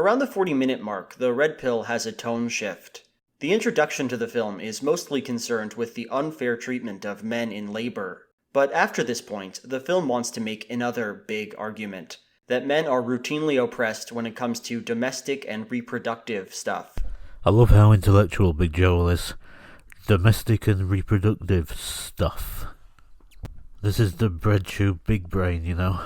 Around the 40-minute mark, the red pill has a tone shift. The introduction to the film is mostly concerned with the unfair treatment of men in labor. But after this point, the film wants to make another big argument, that men are routinely oppressed when it comes to domestic and reproductive stuff. I love how intellectual Big Joel is. Domestic and reproductive stuff. This is the bread tube big brain, you know.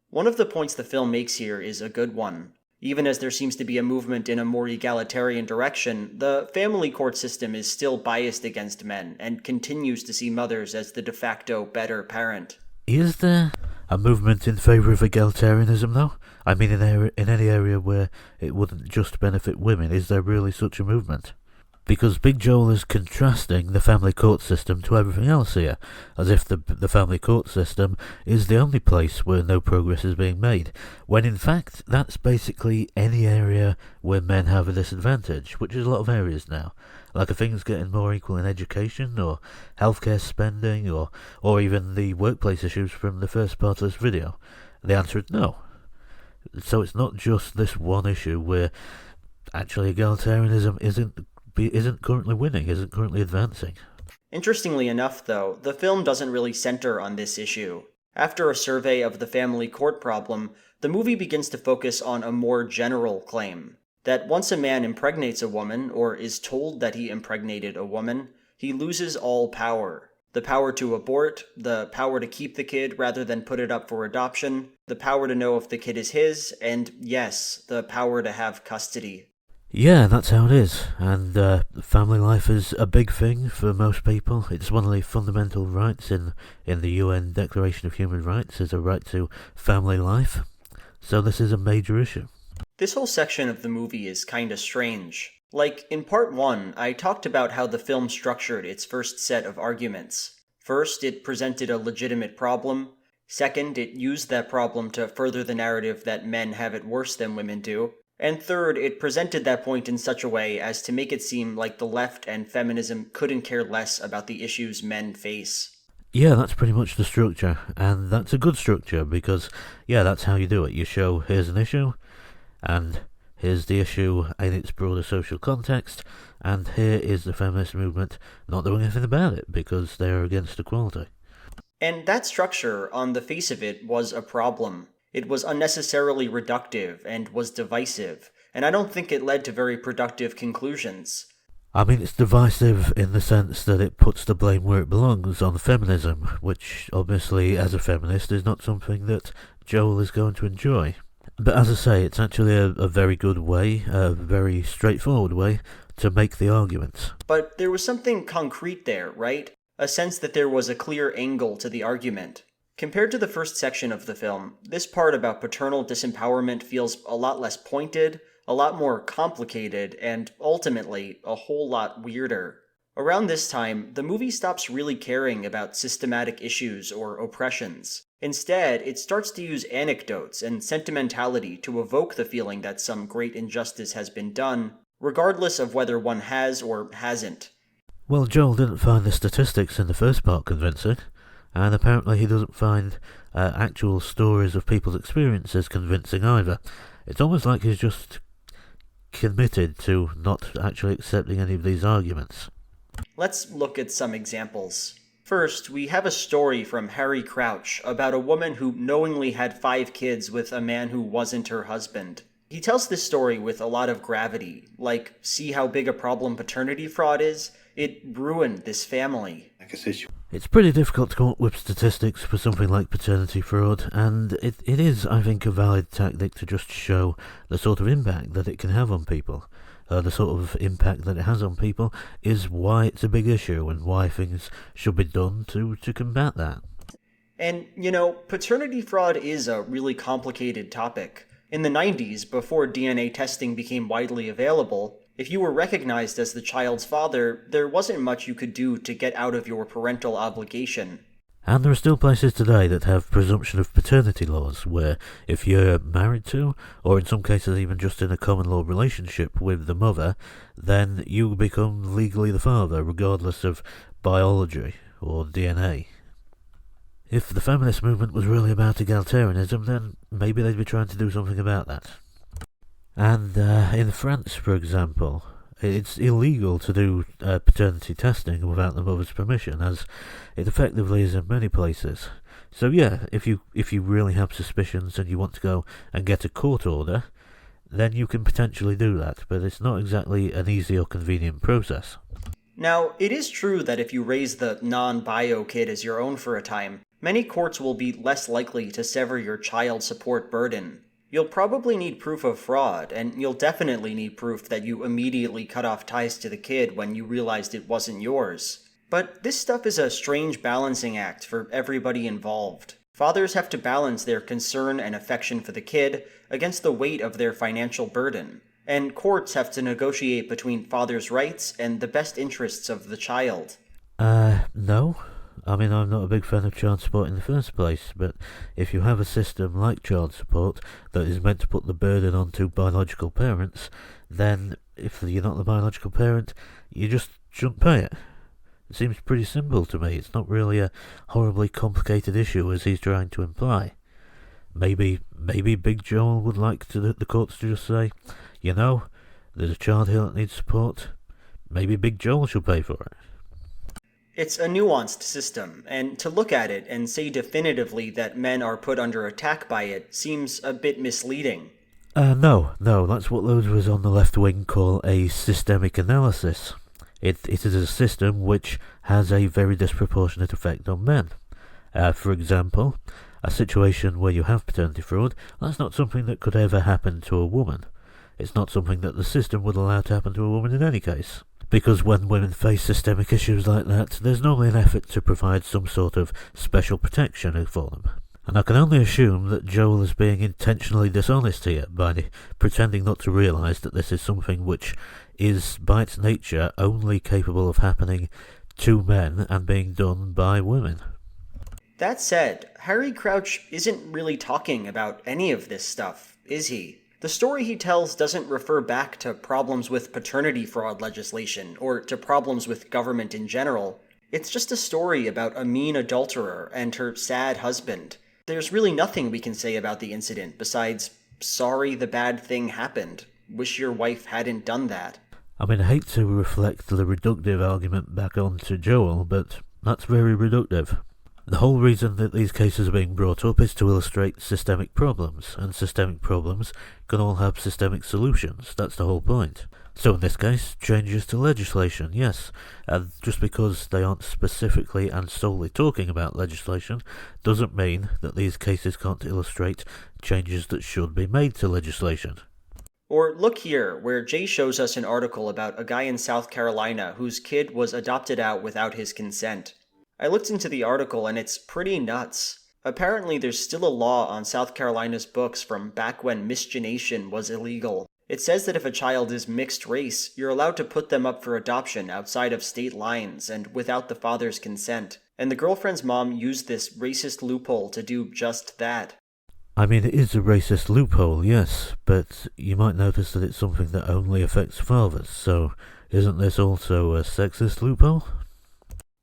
One of the points the film makes here is a good one. Even as there seems to be a movement in a more egalitarian direction, the family court system is still biased against men and continues to see mothers as the de facto better parent. Is there a movement in favour of egalitarianism, though? I mean, in any area where it wouldn't just benefit women, is there really such a movement? Because Big Joel is contrasting the family court system to everything else here, as if the family court system is the only place where no progress is being made, when in fact that's basically any area where men have a disadvantage, which is a lot of areas now. Like, are things getting more equal in education, or healthcare spending, or even the workplace issues from the first part of this video? The answer is no. So it's not just this one issue where actually egalitarianism isn't currently winning, isn't currently advancing. Interestingly enough, though, the film doesn't really center on this issue. After a survey of the family court problem, the movie begins to focus on a more general claim, that once a man impregnates a woman, or is told that he impregnated a woman, he loses all power. The power to abort, the power to keep the kid rather than put it up for adoption, the power to know if the kid is his, and yes, the power to have custody. Yeah, that's how it is, and family life is a big thing for most people. It's one of the fundamental rights in the UN Declaration of Human Rights, is a right to family life, so this is a major issue. This whole section of the movie is kinda strange. Like, in part 1, I talked about how the film structured its first set of arguments. First, it presented a legitimate problem. Second, it used that problem to further the narrative that men have it worse than women do. And third, it presented that point in such a way as to make it seem like the left and feminism couldn't care less about the issues men face. Yeah, that's pretty much the structure, and that's a good structure because, yeah, that's how you do it. You show, here's an issue, and here's the issue in its broader social context, and here is the feminist movement not doing anything about it because they're against equality. And that structure, on the face of it, was a problem. It was unnecessarily reductive and was divisive, and I don't think it led to very productive conclusions. I mean, it's divisive in the sense that it puts the blame where it belongs on feminism, which obviously, as a feminist, is not something that Joel is going to enjoy. But as I say, it's actually a very good way, a very straightforward way, to make the arguments. But there was something concrete there, right? A sense that there was a clear angle to the argument. Compared to the first section of the film, this part about paternal disempowerment feels a lot less pointed, a lot more complicated, and ultimately, a whole lot weirder. Around this time, the movie stops really caring about systematic issues or oppressions. Instead, it starts to use anecdotes and sentimentality to evoke the feeling that some great injustice has been done, regardless of whether one has or hasn't. Well, Joel didn't find the statistics in the first part convincing. And apparently he doesn't find actual stories of people's experiences convincing either. It's almost like he's just committed to not actually accepting any of these arguments. Let's look at some examples. First, we have a story from Harry Crouch about a woman who knowingly had 5 kids with a man who wasn't her husband. He tells this story with a lot of gravity, like, see how big a problem paternity fraud is? It ruined this family. It's pretty difficult to come up with statistics for something like paternity fraud, and it is, I think, a valid tactic to just show the sort of impact that it can have on people. The sort of impact that it has on people is why it's a big issue and why things should be done to combat that. And, paternity fraud is a really complicated topic. In the 90s, before DNA testing became widely available, if you were recognized as the child's father, there wasn't much you could do to get out of your parental obligation. And there are still places today that have presumption of paternity laws, where if you're married to, or in some cases even just in a common law relationship with the mother, then you become legally the father, regardless of biology or DNA. If the feminist movement was really about egalitarianism, then maybe they'd be trying to do something about that. And in France, for example, it's illegal to do paternity testing without the mother's permission, as it effectively is in many places. So yeah, if you really have suspicions and you want to go and get a court order, then you can potentially do that, but it's not exactly an easy or convenient process. Now, it is true that if you raise the non-bio kid as your own for a time, many courts will be less likely to sever your child support burden. You'll probably need proof of fraud, and you'll definitely need proof that you immediately cut off ties to the kid when you realized it wasn't yours. But this stuff is a strange balancing act for everybody involved. Fathers have to balance their concern and affection for the kid against the weight of their financial burden, and courts have to negotiate between fathers' rights and the best interests of the child. No. I mean, I'm not a big fan of child support in the first place, but if you have a system like child support that is meant to put the burden onto biological parents, then if you're not the biological parent, you just shouldn't pay it. It seems pretty simple to me. It's not really a horribly complicated issue as he's trying to imply. Maybe Big Joel would like the courts to just say, you know, there's a child here that needs support. Maybe Big Joel should pay for it. It's a nuanced system, and to look at it and say definitively that men are put under attack by it seems a bit misleading. No, that's what loads of us on the left wing call a systemic analysis. It is a system which has a very disproportionate effect on men. For example, a situation where you have paternity fraud, that's not something that could ever happen to a woman. It's not something that the system would allow to happen to a woman in any case. Because when women face systemic issues like that, there's normally an effort to provide some sort of special protection for them. And I can only assume that Joel is being intentionally dishonest here by pretending not to realise that this is something which is, by its nature, only capable of happening to men and being done by women. That said, Harry Crouch isn't really talking about any of this stuff, is he? The story he tells doesn't refer back to problems with paternity fraud legislation or to problems with government in general. It's just a story about a mean adulterer and her sad husband. There's really nothing we can say about the incident besides, sorry the bad thing happened. Wish your wife hadn't done that. I mean, I hate to reflect the reductive argument back onto Joel, but that's very reductive. The whole reason that these cases are being brought up is to illustrate systemic problems, and systemic problems can all have systemic solutions. That's the whole point. So in this case, changes to legislation, yes. And just because they aren't specifically and solely talking about legislation doesn't mean that these cases can't illustrate changes that should be made to legislation. Or look here, where Jay shows us an article about a guy in South Carolina whose kid was adopted out without his consent. I looked into the article and it's pretty nuts. Apparently there's still a law on South Carolina's books from back when miscegenation was illegal. It says that if a child is mixed race, you're allowed to put them up for adoption outside of state lines and without the father's consent. And the girlfriend's mom used this racist loophole to do just that. I mean, it is a racist loophole, yes, but you might notice that it's something that only affects fathers, so isn't this also a sexist loophole?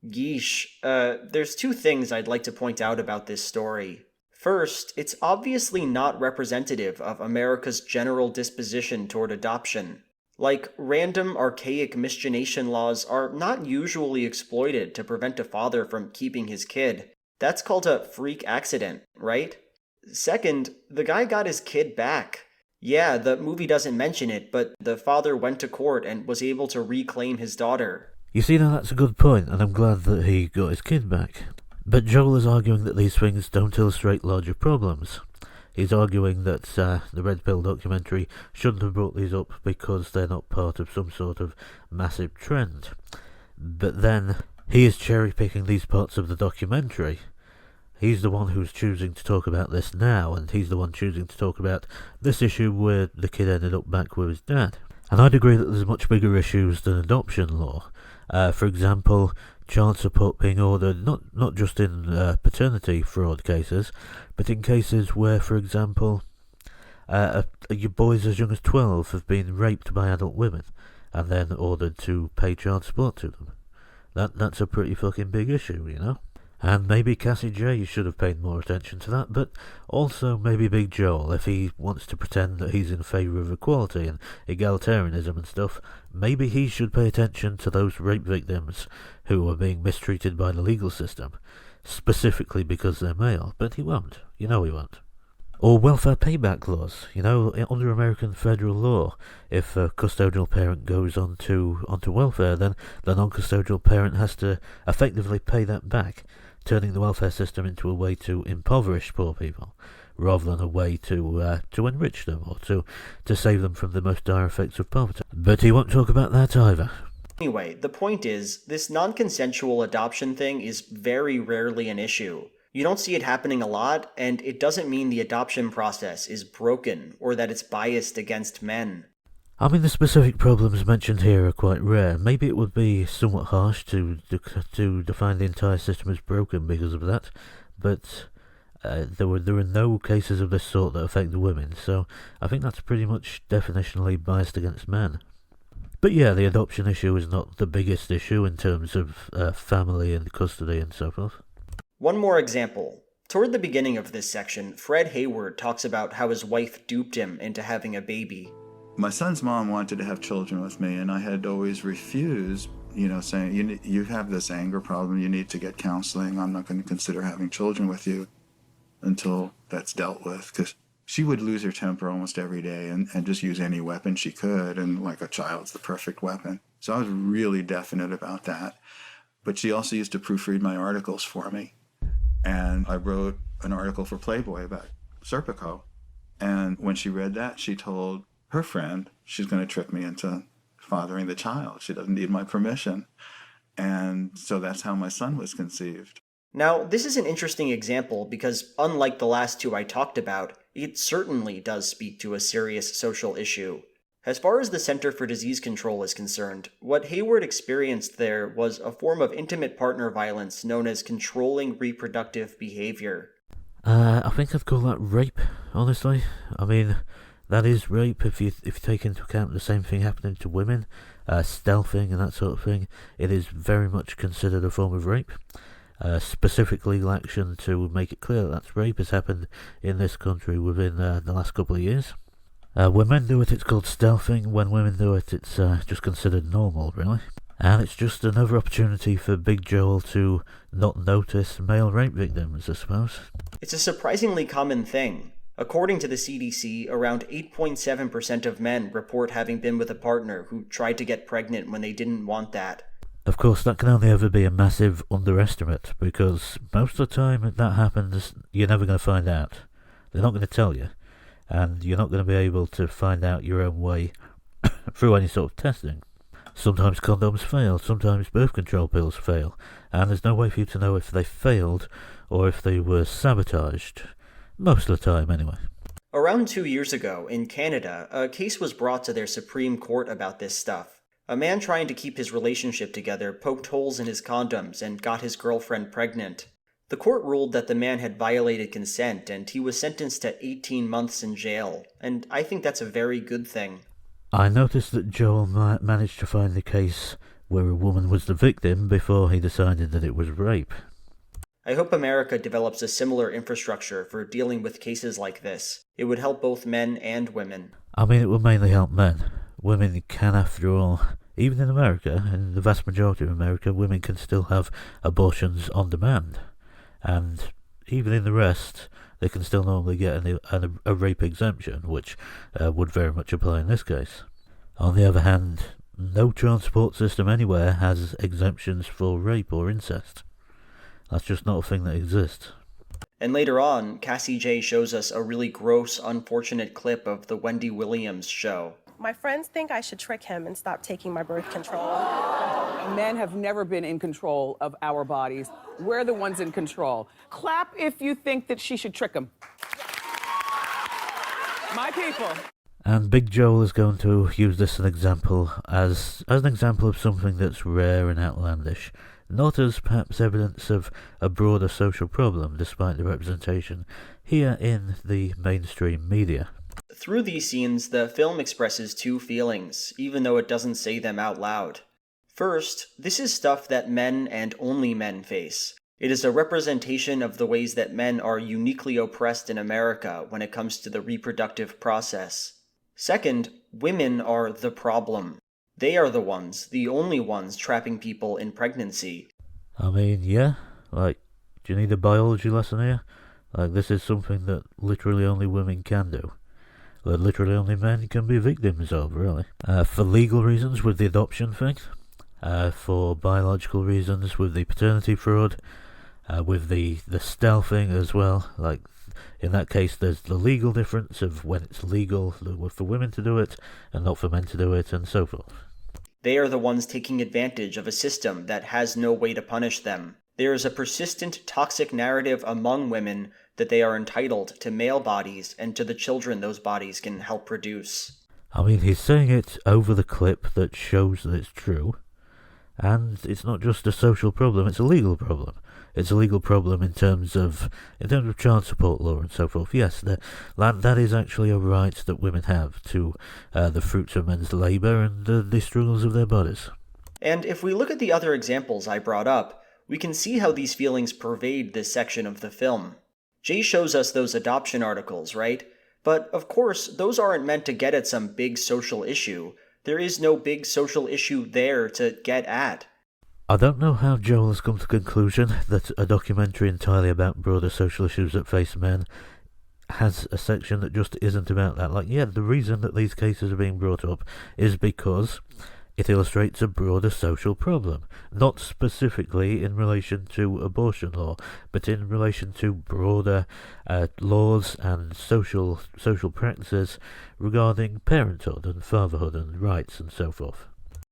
Yeesh. There's two things I'd like to point out about this story. First, it's obviously not representative of America's general disposition toward adoption. Like, random archaic miscegenation laws are not usually exploited to prevent a father from keeping his kid. That's called a freak accident, right? Second, the guy got his kid back. Yeah, the movie doesn't mention it, but the father went to court and was able to reclaim his daughter. You see, now that's a good point, and I'm glad that he got his kid back. But Joel is arguing that these things don't illustrate larger problems. He's arguing that the Red Pill documentary shouldn't have brought these up because they're not part of some sort of massive trend. But then, he is cherry-picking these parts of the documentary. He's the one who's choosing to talk about this now, and he's the one choosing to talk about this issue where the kid ended up back with his dad. And I'd agree that there's much bigger issues than adoption law. For example, child support being ordered not just in paternity fraud cases, but in cases where, for example, your boys as young as 12 have been raped by adult women and then ordered to pay child support to them. That's a pretty fucking big issue, you know? And maybe Cassie J should have paid more attention to that, but also maybe Big Joel, if he wants to pretend that he's in favour of equality and egalitarianism and stuff, maybe he should pay attention to those rape victims who are being mistreated by the legal system, specifically because they're male, but he won't. You know he won't. Or welfare payback laws. Under American federal law, if a custodial parent goes onto welfare, then the non-custodial parent has to effectively pay that back, turning the welfare system into a way to impoverish poor people, rather than a way to enrich them or to save them from the most dire effects of poverty. But he won't talk about that either. Anyway, the point is, this non-consensual adoption thing is very rarely an issue. You don't see it happening a lot, and it doesn't mean the adoption process is broken or that it's biased against men. I mean, the specific problems mentioned here are quite rare. Maybe it would be somewhat harsh to define the entire system as broken because of that, but there are no cases of this sort that affect the women, so I think that's pretty much definitionally biased against men. But yeah, the adoption issue is not the biggest issue in terms of family and custody and so forth. One more example. Toward the beginning of this section, Fred Hayward talks about how his wife duped him into having a baby. My son's mom wanted to have children with me, and I had always refused, saying, you have this anger problem, you need to get counseling, I'm not going to consider having children with you until that's dealt with, because she would lose her temper almost every day and just use any weapon she could, and like a child's the perfect weapon. So I was really definite about that. But she also used to proofread my articles for me. And I wrote an article for Playboy about Serpico. And when she read that, she told her friend she's going to trick me into fathering the child. She doesn't need my permission. And so that's how my son was conceived. Now, this is an interesting example because, unlike the last two I talked about, it certainly does speak to a serious social issue. As far as the Center for Disease Control is concerned, what Hayward experienced there was a form of intimate partner violence known as controlling reproductive behavior. I think I'd call that rape, honestly. I mean, that is rape if you take into account the same thing happening to women, stealthing and that sort of thing. It is very much considered a form of rape. Specific legal action to make it clear that rape has happened in this country within the last couple of years. When men do it, it's called stealthing. When women do it, it's just considered normal, really. And it's just another opportunity for Big Joel to not notice male rape victims, I suppose. It's a surprisingly common thing. According to the CDC, around 8.7% of men report having been with a partner who tried to get pregnant when they didn't want that. Of course, that can only ever be a massive underestimate, because most of the time that happens, you're never going to find out. They're not going to tell you. And you're not going to be able to find out your own way through any sort of testing. Sometimes condoms fail, sometimes birth control pills fail, and there's no way for you to know if they failed or if they were sabotaged. Most of the time, anyway. Around 2 years ago, in Canada, a case was brought to their Supreme Court about this stuff. A man trying to keep his relationship together poked holes in his condoms and got his girlfriend pregnant. The court ruled that the man had violated consent, and he was sentenced to 18 months in jail, and I think that's a very good thing. I noticed that Joel managed to find the case where a woman was the victim before he decided that it was rape. I hope America develops a similar infrastructure for dealing with cases like this. It would help both men and women. I mean, it will mainly help men. Women can, after all, even in America, in the vast majority of America, women can still have abortions on demand. And even in the rest, they can still normally get a rape exemption, which would very much apply in this case. On the other hand, no transport system anywhere has exemptions for rape or incest. That's just not a thing that exists. And later on, Cassie J shows us a really gross, unfortunate clip of the Wendy Williams show. My friends think I should trick him and stop taking my birth control. Men have never been in control of our bodies. We're the ones in control. Clap if you think that she should trick him. My people. And Big Joel is going to use this as an example of something that's rare and outlandish. Not as perhaps evidence of a broader social problem, despite the representation here in the mainstream media. Through these scenes, the film expresses two feelings, even though it doesn't say them out loud. First, this is stuff that men and only men face. It is a representation of the ways that men are uniquely oppressed in America when it comes to the reproductive process. Second, women are the problem. They are the only ones trapping people in pregnancy. I mean, yeah, like, do you need a biology lesson here? Like, this is something that literally only women can do. That literally only men can be victims of, really. For legal reasons with the adoption thing, for biological reasons with the paternity fraud, with the stealthing as well. Like, in that case, there's the legal difference of when it's legal for women to do it and not for men to do it, and so forth. They are the ones taking advantage of a system that has no way to punish them. There is a persistent toxic narrative among women that they are entitled to male bodies and to the children those bodies can help produce. I mean, he's saying it over the clip that shows that it's true, and it's not just a social problem, it's a legal problem. It's a legal problem in terms of child support law and so forth. Yes, that is actually a right that women have to the fruits of men's labour and the struggles of their bodies. And if we look at the other examples I brought up, we can see how these feelings pervade this section of the film. Jay shows us those adoption articles, right? But of course, those aren't meant to get at some big social issue. There is no big social issue there to get at. I don't know how Joel has come to the conclusion that a documentary entirely about broader social issues that face men has a section that just isn't about that. Like, yeah, the reason that these cases are being brought up is because it illustrates a broader social problem, not specifically in relation to abortion law, but in relation to broader laws and social practices regarding parenthood and fatherhood and rights and so forth.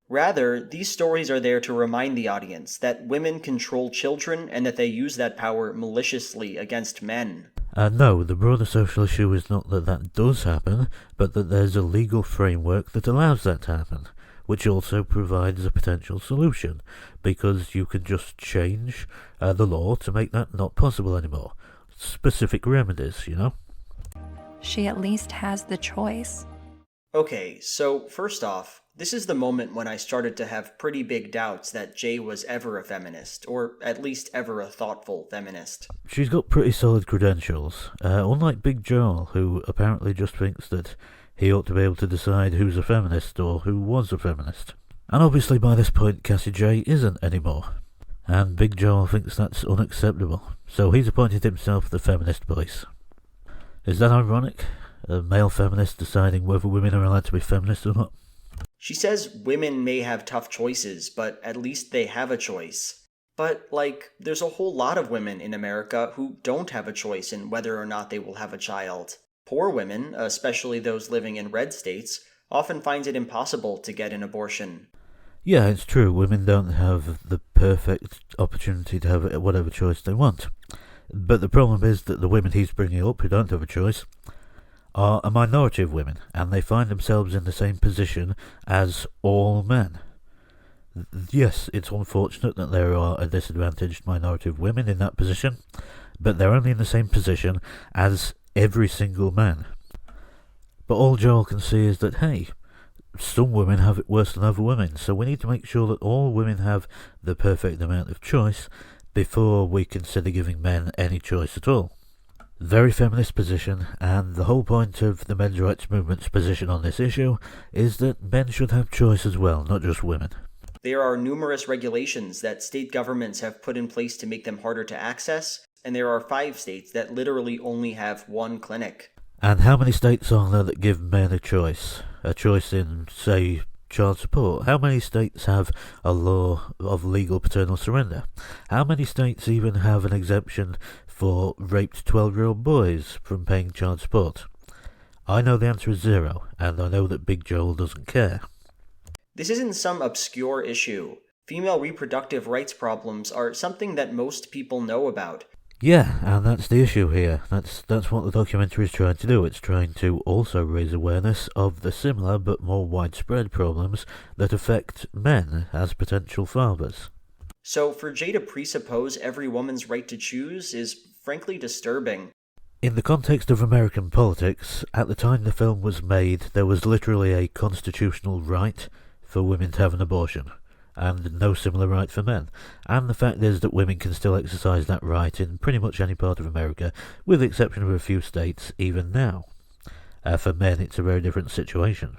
Rather, these stories are there to remind the audience that women control children and that they use that power maliciously against men. No, the broader social issue is not that that does happen, but that there's a legal framework that allows that to happen, which also provides a potential solution, because you can just change the law to make that not possible anymore. Specific remedies, you know? She at least has the choice. Okay, so first off, this is the moment when I started to have pretty big doubts that Jay was ever a feminist, or at least ever a thoughtful feminist. She's got pretty solid credentials, unlike Big Joel, who apparently just thinks that he ought to be able to decide who's a feminist or who was a feminist. And obviously by this point Cassie J isn't anymore, and Big Joel thinks that's unacceptable, so he's appointed himself the feminist voice. Is that ironic? A male feminist deciding whether women are allowed to be feminists or not? She says women may have tough choices, but at least they have a choice. But, there's a whole lot of women in America who don't have a choice in whether or not they will have a child. Poor women, especially those living in red states, often find it impossible to get an abortion. Yeah, it's true, women don't have the perfect opportunity to have whatever choice they want. But the problem is that the women he's bringing up who don't have a choice are a minority of women, and they find themselves in the same position as all men. Yes, it's unfortunate that there are a disadvantaged minority of women in that position, but they're only in the same position as every single man. But all Joel can see is that, hey, some women have it worse than other women, so we need to make sure that all women have the perfect amount of choice before we consider giving men any choice at all. Very feminist position, and the whole point of the men's rights movement's position on this issue is that men should have choice as well, not just women. There are numerous regulations that state governments have put in place to make them harder to access, and there are 5 states that literally only have 1 clinic. And how many states are there that give men a choice? A choice in, say, child support? How many states have a law of legal paternal surrender? How many states even have an exemption for raped 12-year-old boys from paying child support? I know the answer is 0, and I know that Big Joel doesn't care. This isn't some obscure issue. Female reproductive rights problems are something that most people know about. Yeah, and that's the issue here. That's what the documentary is trying to do. It's trying to also raise awareness of the similar but more widespread problems that affect men as potential fathers. So for Jay to presuppose every woman's right to choose is frankly disturbing. In the context of American politics, at the time the film was made, there was literally a constitutional right for women to have an abortion. and no similar right for men. And the fact is that women can still exercise that right in pretty much any part of America, with the exception of a few states even now. For men, it's a very different situation.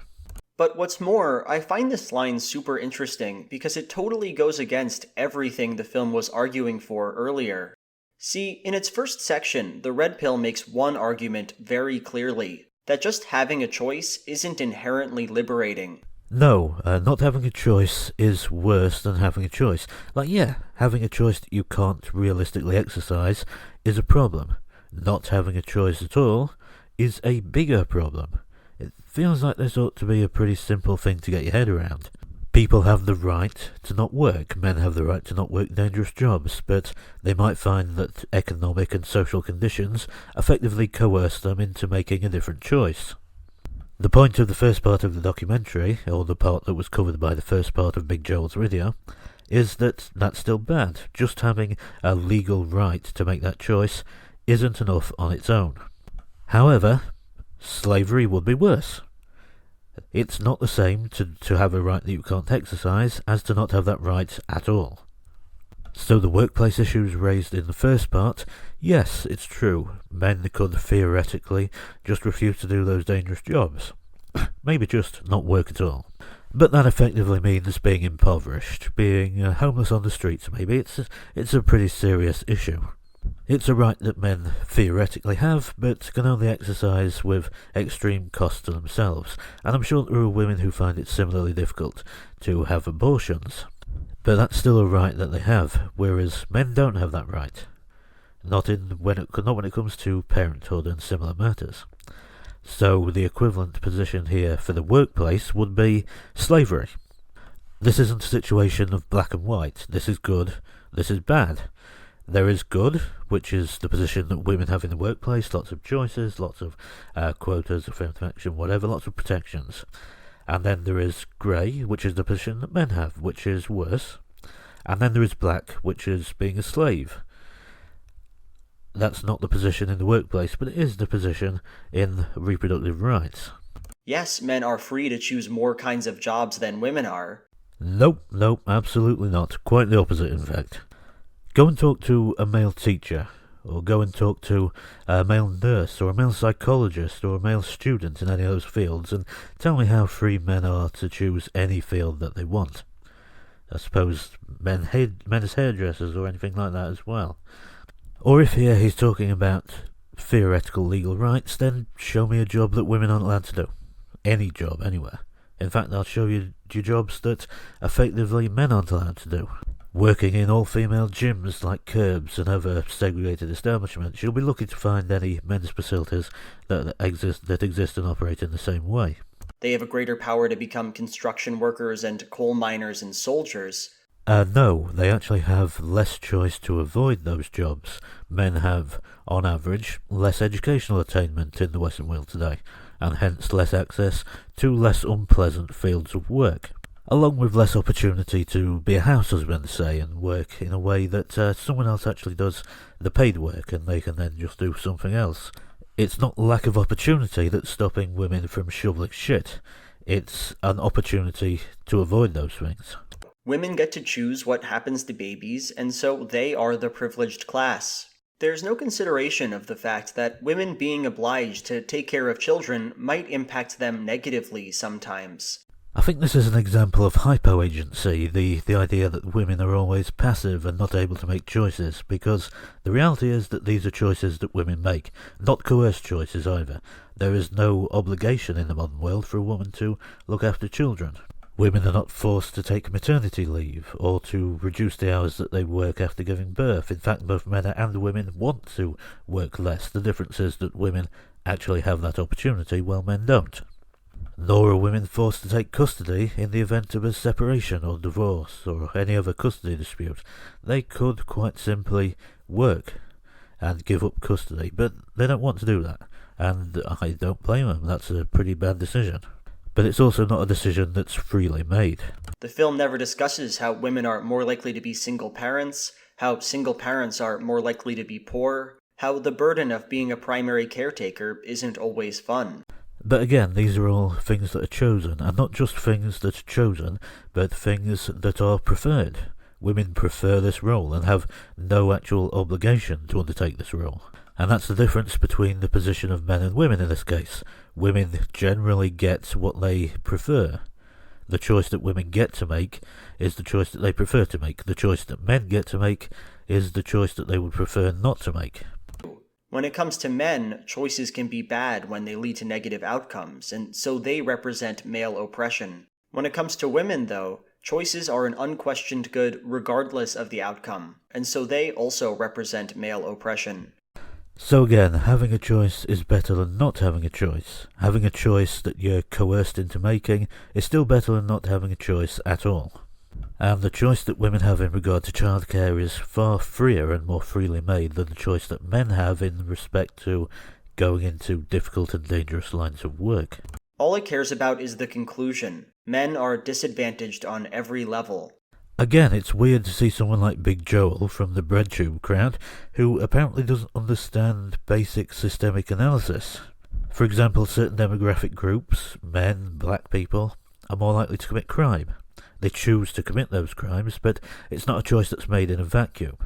But what's more, I find this line super interesting because it totally goes against everything the film was arguing for earlier. See, in its first section, the red pill makes one argument very clearly, that just having a choice isn't inherently liberating. No, not having a choice is worse than having a choice. Having a choice that you can't realistically exercise is a problem. Not having a choice at all is a bigger problem. It feels like this ought to be a pretty simple thing to get your head around. People have the right to not work. Men have the right to not work dangerous jobs, but they might find that economic and social conditions effectively coerce them into making a different choice. The point of the first part of the documentary, or the part that was covered by the first part of Big Joel's video, is that that's still bad. Just having a legal right to make that choice isn't enough on its own. However, slavery would be worse. It's not the same to have a right that you can't exercise as to not have that right at all. So the workplace issues raised in the first part, yes, it's true. Men could theoretically just refuse to do those dangerous jobs. Maybe just not work at all. But that effectively means being impoverished, being homeless on the streets maybe. It's a pretty serious issue. It's a right that men theoretically have, but can only exercise with extreme cost to themselves, and I'm sure there are women who find it similarly difficult to have abortions. But that's still a right that they have, whereas men don't have that right. Not when it comes to parenthood and similar matters. So the equivalent position here for the workplace would be slavery. This isn't a situation of black and white. This is good, this is bad. There is good, which is the position that women have in the workplace, lots of choices, lots of quotas, affirmative action, whatever, lots of protections. And then there is grey, which is the position that men have, which is worse. And then there is black, which is being a slave. That's not the position in the workplace, but it is the position in reproductive rights. Yes, men are free to choose more kinds of jobs than women are. Nope, absolutely not. Quite the opposite, in fact. Go and talk to a male teacher, or go and talk to a male nurse, or a male psychologist, or a male student in any of those fields, and tell me how free men are to choose any field that they want. I suppose men as hairdressers or anything like that as well. Or if here he's talking about theoretical legal rights, then show me a job that women aren't allowed to do. Any job, anywhere. In fact, I'll show you jobs that effectively men aren't allowed to do. Working in all-female gyms like Curbs and other segregated establishments, you'll be lucky to find any men's facilities that exist and operate in the same way. They have a greater power to become construction workers and coal miners and soldiers. No, they actually have less choice to avoid those jobs. Men have, on average, less educational attainment in the Western world today, and hence less access to less unpleasant fields of work. Along with less opportunity to be a house husband, say, and work in a way that someone else actually does the paid work and they can then just do something else. It's not lack of opportunity that's stopping women from shoveling shit. It's an opportunity to avoid those things. Women get to choose what happens to babies, and so they are the privileged class. There's no consideration of the fact that women being obliged to take care of children might impact them negatively sometimes. I think this is an example of hypoagency, the idea that women are always passive and not able to make choices, because the reality is that these are choices that women make, not coerced choices either. There is no obligation in the modern world for a woman to look after children. Women are not forced to take maternity leave, or to reduce the hours that they work after giving birth. In fact, both men and women want to work less. The difference is that women actually have that opportunity, while men don't. Nor are women forced to take custody in the event of a separation or divorce or any other custody dispute. They could quite simply work and give up custody, but they don't want to do that, and I don't blame them. That's a pretty bad decision. But it's also not a decision that's freely made. The film never discusses how women are more likely to be single parents, how single parents are more likely to be poor, how the burden of being a primary caretaker isn't always fun. But again, these are all things that are chosen, and not just things that are chosen, but things that are preferred. Women prefer this role and have no actual obligation to undertake this role. And that's the difference between the position of men and women in this case. Women generally get what they prefer. The choice that women get to make is the choice that they prefer to make. The choice that men get to make is the choice that they would prefer not to make. When it comes to men, choices can be bad when they lead to negative outcomes, and so they represent male oppression. When it comes to women, though, choices are an unquestioned good regardless of the outcome, and so they also represent male oppression. So again, having a choice is better than not having a choice. Having a choice that you're coerced into making is still better than not having a choice at all. And the choice that women have in regard to childcare is far freer and more freely made than the choice that men have in respect to going into difficult and dangerous lines of work. All it cares about is the conclusion. Men are disadvantaged on every level. Again, it's weird to see someone like Big Joel from the BreadTube crowd, who apparently doesn't understand basic systemic analysis. For example, certain demographic groups, men, black people, are more likely to commit crime. They choose to commit those crimes, but it's not a choice that's made in a vacuum.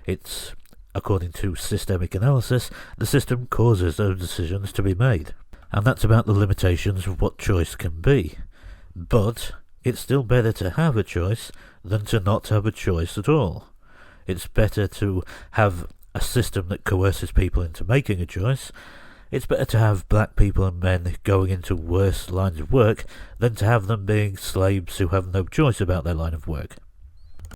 It's, according to systemic analysis, the system causes those decisions to be made. And that's about the limitations of what choice can be. But it's still better to have a choice than to not have a choice at all. It's better to have a system that coerces people into making a choice. It's better to have black people and men going into worse lines of work than to have them being slaves who have no choice about their line of work.